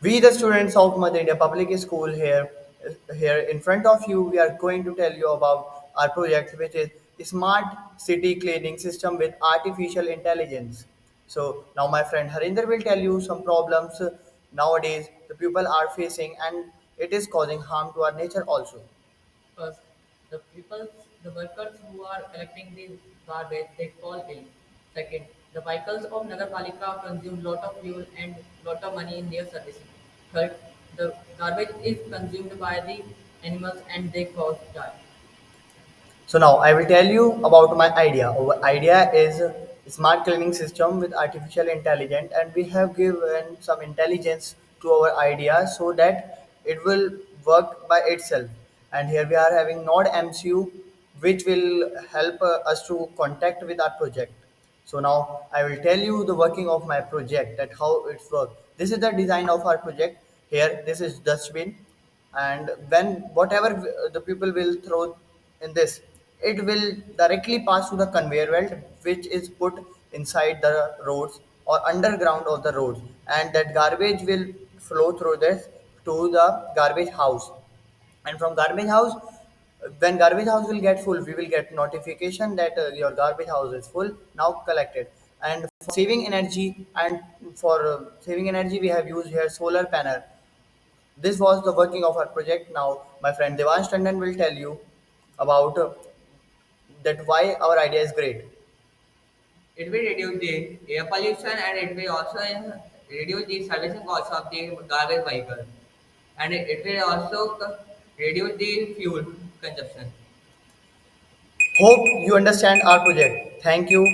We, the students of Mother India Public School here in front of you, we are going to tell you about our project, which is Smart City Cleaning System with Artificial Intelligence. So now my friend Harinder will tell you some problems nowadays the people are facing, and it is causing harm to our nature also. First, the workers who are collecting the garbage, they fall ill. Second, the vehicles of Nagarpalika consume lot of fuel and lot of money in their servicing. Third, the garbage is consumed by the animals and they cause die. So now I will tell you about my idea. Our idea is a smart cleaning system with artificial intelligence, and we have given some intelligence to our idea so that it will work by itself. And here we are having Node MCU, which will help us to contact with our project. So now I will tell you the working of my project, that how it's work. This is the design of our project. Here, this is dustbin, and when whatever the people will throw in this, it will directly pass to the conveyor belt, which is put inside the roads or underground of the roads, and that garbage will flow through this to the garbage house. And from garbage house, when garbage house will get full, we will get notification that your garbage house is full, now collected. And for saving energy, and for saving energy, we have used here solar panel. This was the working of our project. Now, my friend Devansh Tandon will tell you about that why our idea is great. It will reduce the air pollution and it will also reduce the servicing cost of the garbage vehicle. And it will also reduce the fuel consumption. Hope you understand our project. Thank you.